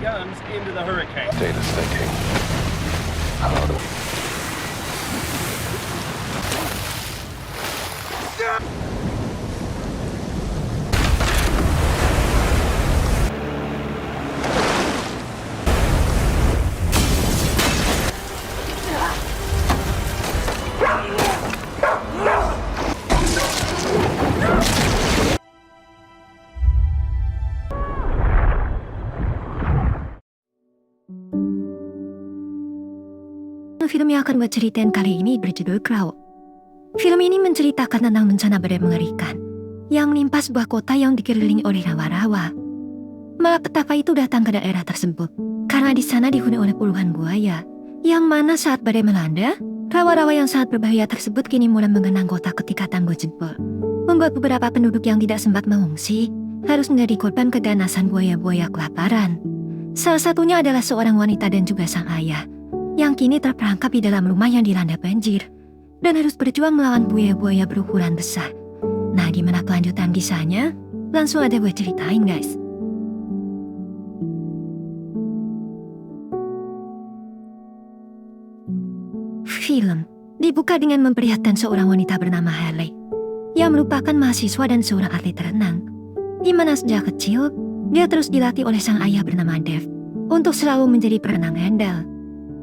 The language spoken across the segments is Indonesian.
guns into the hurricane. Devastating. Hard. Film yang akan buat ceritain kali ini berjudul Crow. Film ini menceritakan tentang bencana badai mengerikan yang menimpa sebuah kota yang dikelilingi oleh rawa-rawa. Malapetaka itu datang ke daerah tersebut karena di sana dihuni oleh puluhan buaya, yang mana saat badai melanda, rawa-rawa yang sangat berbahaya tersebut kini mulai menggenang kota ketika tangguh jebol, membuat beberapa penduduk yang tidak sempat mengungsi harus menjadi korban keganasan buaya-buaya kelaparan. Salah satunya adalah seorang wanita dan juga sang ayah, yang kini terperangkap di dalam rumah yang dilanda banjir dan harus berjuang melawan buaya-buaya berukuran besar. Nah, gimana kelanjutan kisahnya? Langsung aja gue ceritain, guys. Film dibuka dengan memperlihatkan seorang wanita bernama Haley yang merupakan mahasiswa dan seorang atlet renang, di mana sejak kecil dia terus dilatih oleh sang ayah bernama Dave untuk selalu menjadi perenang handal.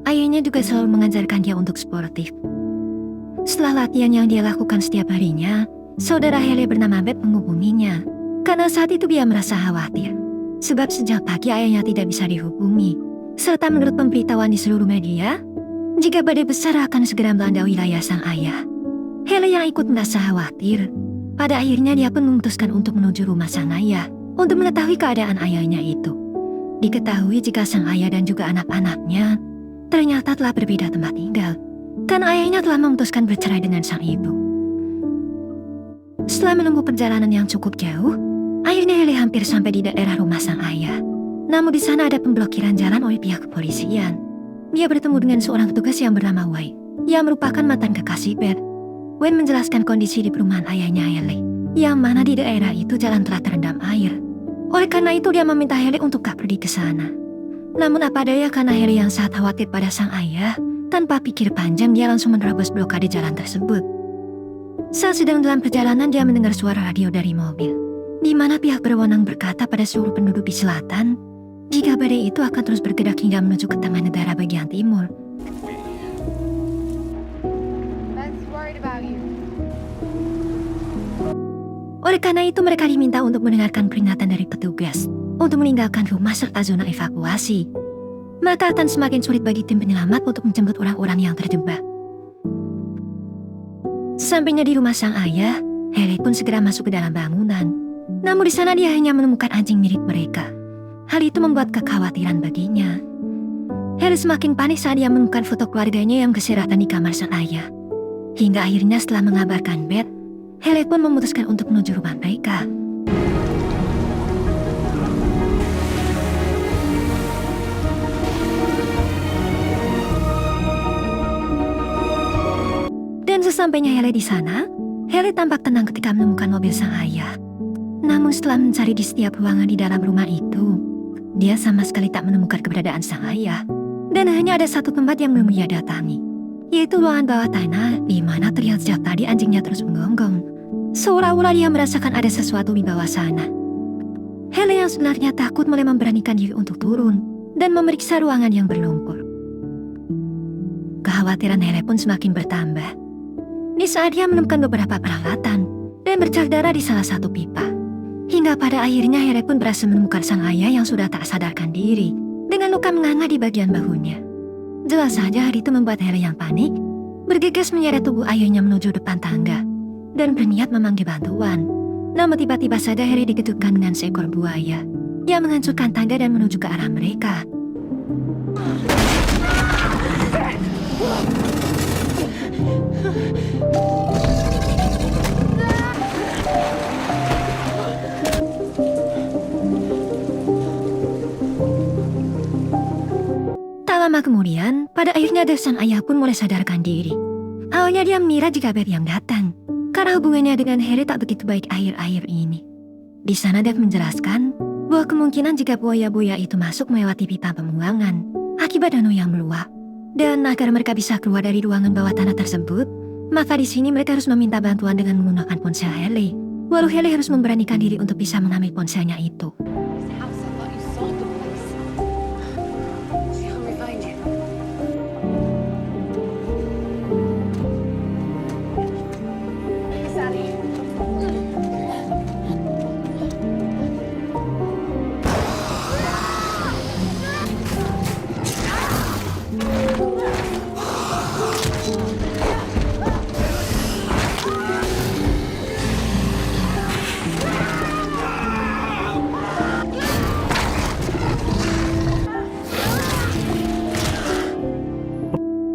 Ayahnya juga selalu mengajarkan dia untuk sportif. Setelah latihan yang dia lakukan setiap harinya, saudara Haley bernama Beth menghubunginya. Karena saat itu dia merasa khawatir, sebab sejak pagi ayahnya tidak bisa dihubungi. Serta menurut pemberitahuan di seluruh media, jika badai besar akan segera melanda wilayah sang ayah. Haley yang ikut merasa khawatir. Pada akhirnya dia pun memutuskan untuk menuju rumah sang ayah untuk mengetahui keadaan ayahnya itu. Diketahui jika sang ayah dan juga anak-anaknya ternyata telah berbeda tempat tinggal, karena ayahnya telah memutuskan bercerai dengan sang ibu. Setelah menempuh perjalanan yang cukup jauh, akhirnya Haley hampir sampai di daerah rumah sang ayah. Namun di sana ada pemblokiran jalan oleh pihak kepolisian. Dia bertemu dengan seorang petugas yang bernama Wayne, yang merupakan mantan kekasih Beth. Wayne menjelaskan kondisi di perumahan ayahnya Haley, yang mana di daerah itu jalan telah terendam air. Oleh karena itu dia meminta Haley untuk gak pergi ke sana. Namun apa daya karena Haley yang sangat khawatir pada sang ayah, tanpa pikir panjang dia langsung menerobos blokade jalan tersebut. Saat sedang dalam perjalanan dia mendengar suara radio dari mobil, di mana pihak berwenang berkata pada seluruh penduduk di selatan, jika badai itu akan terus bergerak hingga menuju ke tengah negara bagian timur. Oleh karena itu mereka diminta untuk mendengarkan peringatan dari petugas untuk meninggalkan rumah serta zona evakuasi. Maka akan semakin sulit bagi tim penyelamat untuk menjemput orang-orang yang terjebak. Sampainya di rumah sang ayah, Haley pun segera masuk ke dalam bangunan. Namun di sana dia hanya menemukan anjing mirip mereka. Hal itu membuat kekhawatiran baginya. Haley semakin panik saat dia menemukan foto keluarganya yang berserakan di kamar sang ayah. Hingga akhirnya setelah mengabarkan Beth, Haley pun memutuskan untuk menuju rumah mereka. Dan sesampainya Haley di sana, Haley tampak tenang ketika menemukan mobil sang ayah. Namun setelah mencari di setiap ruangan di dalam rumah itu, dia sama sekali tak menemukan keberadaan sang ayah. Dan hanya ada satu tempat yang belum dia datangi, yaitu ruangan bawah tanah di mana terlihat sejak tadi anjingnya terus menggonggong. Seolah-olah dia merasakan ada sesuatu di bawah sana. Haley yang sebenarnya takut mulai memberanikan diri untuk turun dan memeriksa ruangan yang berlumpur. Kekhawatiran Haley pun semakin bertambah. Di saat dia menemukan beberapa peralatan dan bercak darah di salah satu pipa. Hingga pada akhirnya Haley pun berhasil menemukan sang ayah yang sudah tak sadarkan diri dengan luka menganga di bagian bahunya. Jelas saja hal itu membuat Haley yang panik bergegas menyeret tubuh ayahnya menuju depan tangga dan berniat memanggil bantuan. Namun tiba-tiba saja Haley dikejutkan dengan seekor buaya yang menghancurkan tangga dan menuju ke arah mereka. Tak lama kemudian, pada akhirnya sang ayah pun mulai sadarkan diri. Awalnya dia mengira jika Beth yang datang, karena hubungannya dengan Haley tak begitu baik akhir-akhir ini. Di sana Dave menjelaskan bahwa kemungkinan jika buaya-buaya itu masuk melewati pipa pembuangan akibat danau yang meluap, dan agar mereka bisa keluar dari ruangan bawah tanah tersebut, maka di sini mereka harus meminta bantuan dengan menggunakan ponsel Haley. Walau Haley harus memberanikan diri untuk bisa mengambil ponselnya itu.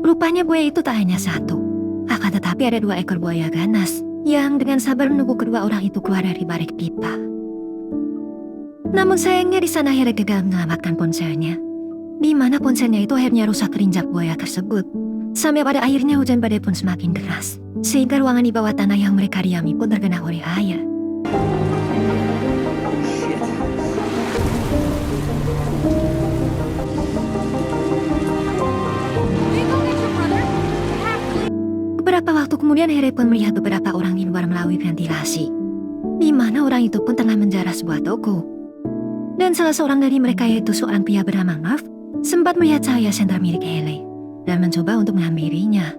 Rupanya buaya itu tak hanya satu, akan tetapi ada 2 ekor buaya ganas yang dengan sabar menunggu kedua orang itu keluar dari balik pipa. Namun sayangnya di sana Haley gagal menyelamatkan ponselnya, di mana ponselnya itu akhirnya rusak terinjak buaya tersebut. Sampai pada akhirnya hujan badai pun semakin deras, sehingga ruangan di bawah tanah yang mereka diami pun tergenang oleh air. Beberapa waktu kemudian Harry pun melihat beberapa orang di luar melalui ventilasi, di mana orang itu pun tengah menjarah sebuah toko. Dan salah seorang dari mereka, yaitu seorang pria bernama Marv, sempat melihat cahaya senter milik Haley dan mencoba untuk menghampirinya.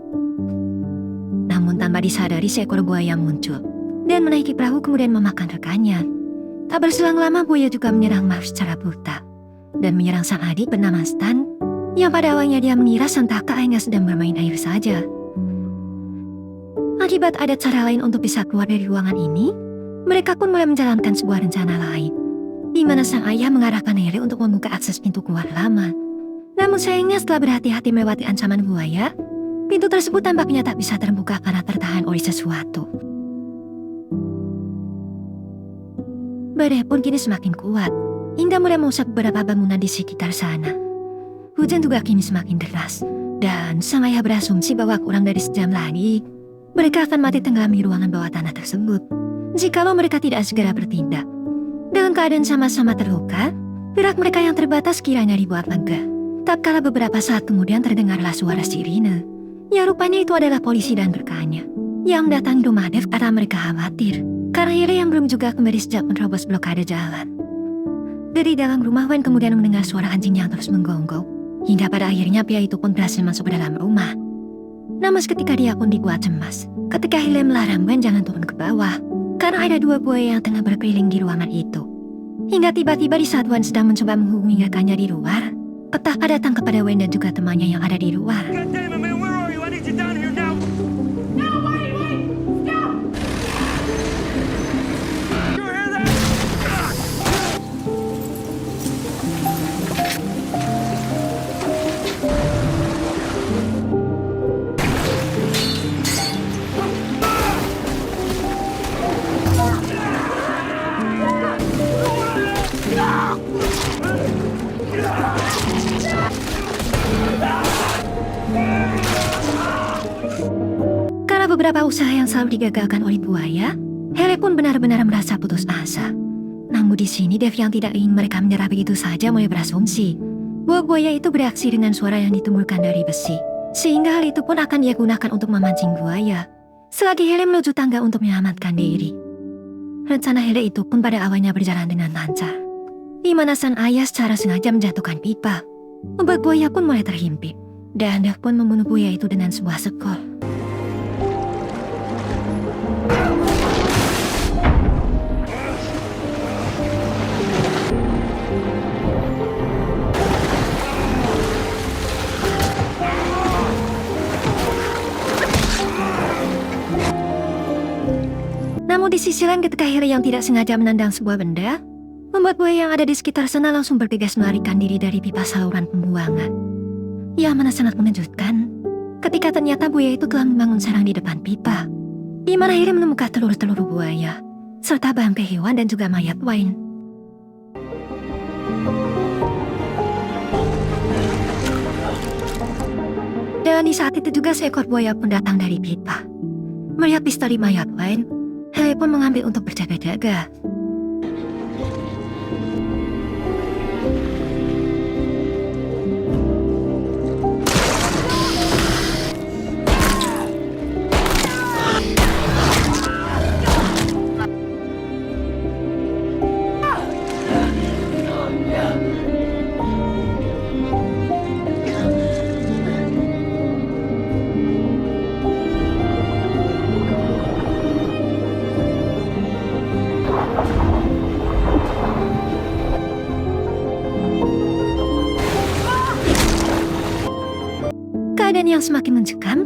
Namun tanpa disadari seekor buaya muncul dan menaiki perahu kemudian memakan rekannya. Tak berselang lama buaya juga menyerang Marv secara brutal dan menyerang sang adik bernama Stan, yang pada awalnya dia mengira sang kakak hanya sedang bermain air saja. Akibat ada cara lain untuk bisa keluar dari ruangan ini, mereka pun mulai menjalankan sebuah rencana lain, di mana sang ayah mengarahkan Haley untuk membuka akses pintu keluar lama. Namun sayangnya setelah berhati-hati melewati ancaman buaya, pintu tersebut tampaknya tak bisa terbuka karena tertahan oleh sesuatu. Badai pun kini semakin kuat, hingga mulai merusak beberapa bangunan di sekitar sana. Hujan juga kini semakin deras, dan sang ayah berasumsi bahwa kurang dari sejam lagi, mereka akan mati tenggelam di ruangan bawah tanah tersebut jikalau mereka tidak segera bertindak. Dalam keadaan sama-sama terluka, gerak mereka yang terbatas kiranya dibuat lega. Tak kala beberapa saat kemudian terdengarlah suara sirine. Ya rupanya itu adalah polisi dan rekannya yang mendatangi rumah Dev karena mereka khawatir karena Haley yang belum juga kembali sejak menerobos blokade jalan. Dari dalam rumah, Wen kemudian mendengar suara anjing yang terus menggonggong, hingga pada akhirnya pria itu pun berhasil masuk ke dalam rumah. Namun seketika dia pun dibuat cemas ketika Haley melarang Wen jangan turun ke bawah karena ada 2 buaya yang tengah berkeliling di ruangan itu. Hingga tiba-tiba di saat Wen sedang mencoba menghubungi rekannya di luar, petaka datang kepada Wen dan juga temannya yang ada di luar. Karena beberapa usaha yang selalu digagalkan oleh buaya, Haley pun benar-benar merasa putus asa. Namun di sini Dev yang tidak ingin mereka menyerah begitu saja mulai berasumsi bahwa buaya itu bereaksi dengan suara yang ditimbulkan dari besi, sehingga hal itu pun akan dia gunakan untuk memancing buaya selagi Haley menuju tangga untuk menyelamatkan diri. Rencana Haley itu pun pada awalnya berjalan dengan lancar, di mana sang ayah secara sengaja menjatuhkan pipa, membuat buaya pun mulai terhimpit, dan Dev pun membunuh buaya itu dengan sebuah sekol. Namun di sisi lain ketika Haley yang tidak sengaja menendang sebuah benda, membuat buaya yang ada di sekitar sana langsung bergegas melarikan diri dari pipa saluran pembuangan. Yang mana sangat mengejutkan ketika ternyata buaya itu telah membangun sarang di depan pipa, di mana Haley menemukan telur-telur buaya, serta bangkai hewan dan juga mayat Wayne. Dan di saat itu juga seekor buaya pun datang dari pipa. Melihat pistol mayat Wayne, Haley pun mengambil untuk berjaga-jaga. semakin mencekam.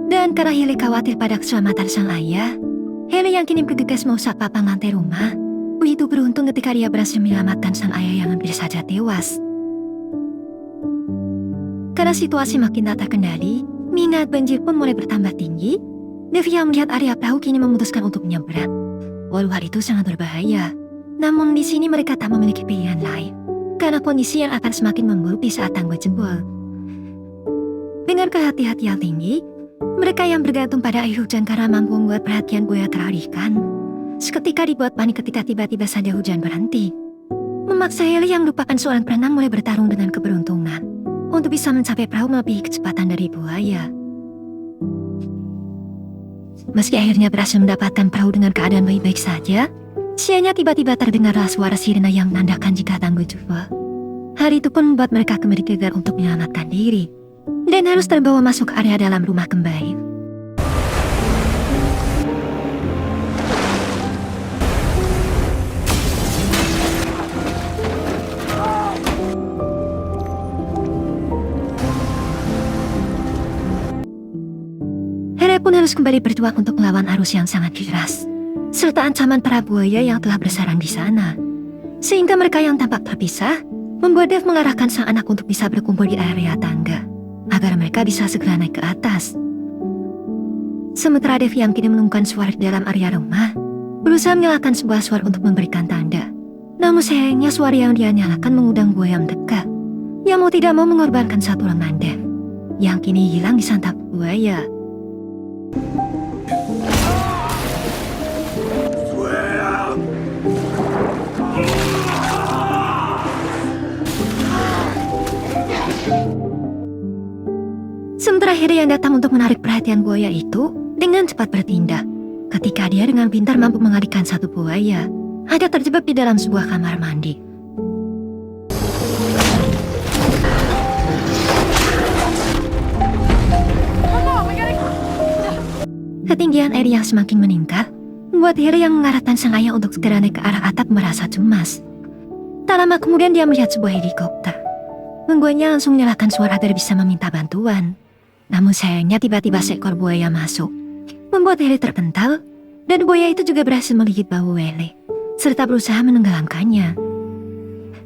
Dan karena Harry khawatir pada keselamatan sang ayah, Harry yang kini bergegas merusak papan lantai rumah. Begitu beruntung ketika dia berhasil menyelamatkan sang ayah yang hampir saja tewas. Karena situasi makin tak terkendali, minat banjir pun mulai bertambah tinggi. Devi yang melihat area perahu kini memutuskan untuk menyeberang. Walau hal itu sangat berbahaya, namun di sini mereka tak memiliki pilihan lain. Karena kondisi yang akan semakin memburuk di saat tangga jebol. Dengan kehati-hatian tinggi, mereka yang bergantung pada air hujan karena mampu membuat perhatian buaya teralihkan. Seketika dibuat panik ketika tiba-tiba saja hujan berhenti. Memaksa Harry yang merupakan seorang perenang mulai bertarung dengan keberuntungan untuk bisa mencapai perahu melebihi kecepatan dari buaya. Meski akhirnya berhasil mendapatkan perahu dengan keadaan baik-baik saja, sianya tiba-tiba terdengarlah suara sirena yang menandakan jika tangguh jebol. Hal itu pun membuat mereka kembali gegar untuk menyelamatkan diri dan harus terbawa masuk ke area dalam rumah kembali. Harry pun harus kembali berjuang untuk melawan arus yang sangat deras, serta ancaman para buaya yang telah bersarang di sana. Sehingga mereka yang tampak terpisah, membuat Dev mengarahkan sang anak untuk bisa berkumpul di area tangga, agar mereka bisa segera naik ke atas. Sementara Dev yang kini menemukan suara di dalam area rumah, berusaha menyalakan sebuah suara untuk memberikan tanda. Namun sayangnya suara yang dia nyalakan mengundang buaya mendekat, yang mau tidak mau mengorbankan satu lengan Dev, yang kini hilang disantap buaya. Sementara Harry yang datang untuk menarik perhatian buaya itu dengan cepat bertindak. Ketika dia dengan pintar mampu mengalihkan satu buaya, ada terjebak di dalam sebuah kamar mandi. Ketinggian air yang semakin meningkat membuat Harry yang mengarahkan sang ayah untuk segera naik ke arah atap merasa cemas. Tak lama kemudian dia melihat sebuah helikopter. Membuatnya langsung menyalakan suara agar bisa meminta bantuan. Namun sayangnya tiba-tiba seekor buaya masuk, membuat Harry terpental, dan buaya itu juga berhasil menggigit bahu Wele, serta berusaha menenggelamkannya.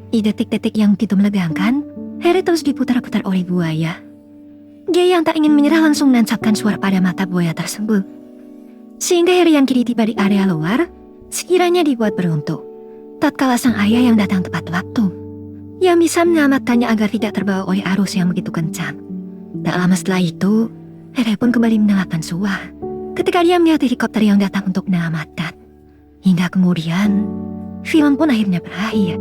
Di detik-detik yang begitu menegangkan, Harry terus diputar-putar oleh buaya. Dia yang tak ingin menyerah langsung menancapkan suara pada mata buaya tersebut. Sehingga Harry yang kini tiba di area luar, sekiranya dibuat beruntung. Tatkala sang ayah yang datang tepat waktu, yang bisa menyelamatkannya agar tidak terbawa oleh arus yang begitu kencang. Tak lama setelah itu, Harry pun kembali menyalakan suah ketika dia melihat helikopter yang datang untuk menyelamatkan. Hingga kemudian, film pun akhirnya berakhir.